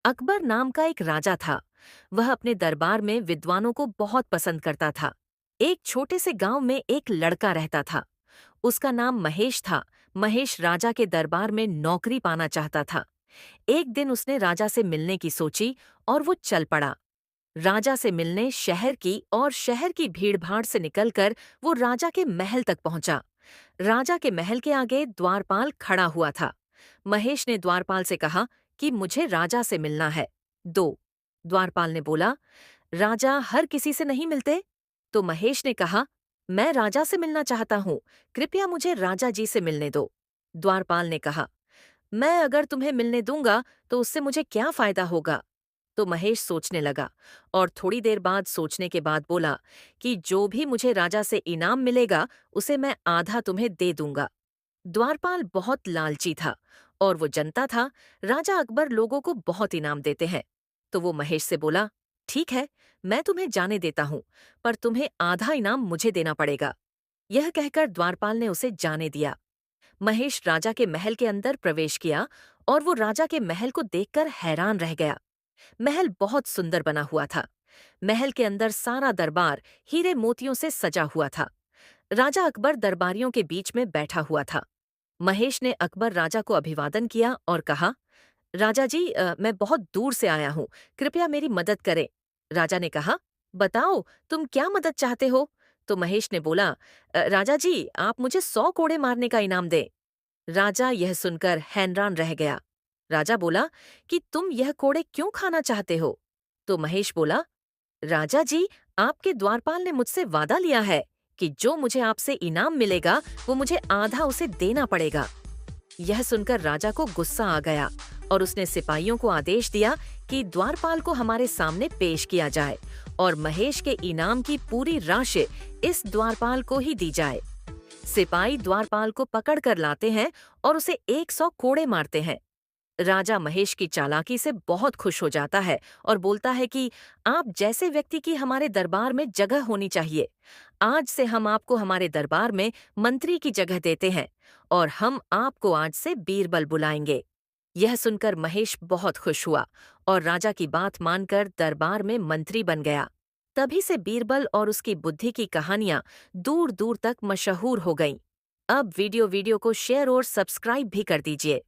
अकबर नाम का एक राजा था। वह अपने दरबार में विद्वानों को बहुत पसंद करता था। एक छोटे से गांव में एक लड़का रहता था। उसका नाम महेश था। महेश राजा के दरबार में नौकरी पाना चाहता था। एक दिन उसने राजा से मिलने की सोची और वो चल पड़ा। राजा से मिलने शहर की भीड़भाड़ से निकलकर वो राजा के महल तक पहुंचा। राजा के महल के आगे द्वारपाल खड़ा हुआ था। महेश ने द्वारपाल से कहा कि मुझे राजा से मिलना है। दो। द्वारपाल ने बोला, राजा हर किसी से नहीं मिलते। तो महेश ने कहा, मैं राजा से मिलना चाहता हूँ, कृपया मुझे राजा जी से मिलने दो। द्वारपाल ने कहा, मैं अगर तुम्हें मिलने दूंगा तो उससे मुझे क्या फायदा होगा। तो महेश सोचने लगा और थोड़ी देर बाद सोचने के बाद बोला कि जो भी मुझे राजा से इनाम मिलेगा उसे मैं आधा तुम्हें दे दूंगा। द्वारपाल बहुत लालची था और वो जानता था राजा अकबर लोगों को बहुत इनाम देते हैं। तो वो महेश से बोला, ठीक है, मैं तुम्हें जाने देता हूं, पर तुम्हें आधा इनाम मुझे देना पड़ेगा। यह कहकर द्वारपाल ने उसे जाने दिया। महेश राजा के महल के अंदर प्रवेश किया और वो राजा के महल को देखकर हैरान रह गया। महल बहुत सुंदर बना हुआ था। महल के अंदर सारा दरबार हीरे मोतियों से सजा हुआ था। राजा अकबर दरबारियों के बीच में बैठा हुआ था। महेश ने अकबर राजा को अभिवादन किया और कहा, राजा जी, मैं बहुत दूर से आया हूँ, कृपया मेरी मदद करें। राजा ने कहा, बताओ, तुम क्या मदद चाहते हो। तो महेश ने बोला, राजा जी, आप मुझे 100 कोड़े मारने का इनाम दें। राजा यह सुनकर हैरान रह गया। राजा बोला कि तुम यह कोड़े क्यों खाना चाहते हो। तो महेश बोला, राजा जी, आपके द्वारपाल ने मुझसे वादा लिया है कि जो मुझे आपसे इनाम मिलेगा वो मुझे आधा उसे देना पड़ेगा। यह सुनकर राजा को गुस्सा आ गया और उसने सिपाहियों को आदेश दिया कि द्वारपाल को हमारे सामने पेश किया जाए और महेश के इनाम की पूरी राशि इस द्वारपाल को ही दी जाए। सिपाही द्वारपाल को पकड़कर लाते हैं और उसे 100 कोड़े मारते हैं। राजा महेश की चालाकी से बहुत खुश हो जाता है और बोलता है कि आप जैसे व्यक्ति की हमारे दरबार में जगह होनी चाहिए। आज से हम आपको हमारे दरबार में मंत्री की जगह देते हैं और हम आपको आज से बीरबल बुलाएंगे। यह सुनकर महेश बहुत खुश हुआ और राजा की बात मानकर दरबार में मंत्री बन गया। तभी से बीरबल और उसकी बुद्धि की कहानियां दूर दूर तक मशहूर हो गईं। अब वीडियो को शेयर और सब्सक्राइब भी कर दीजिए।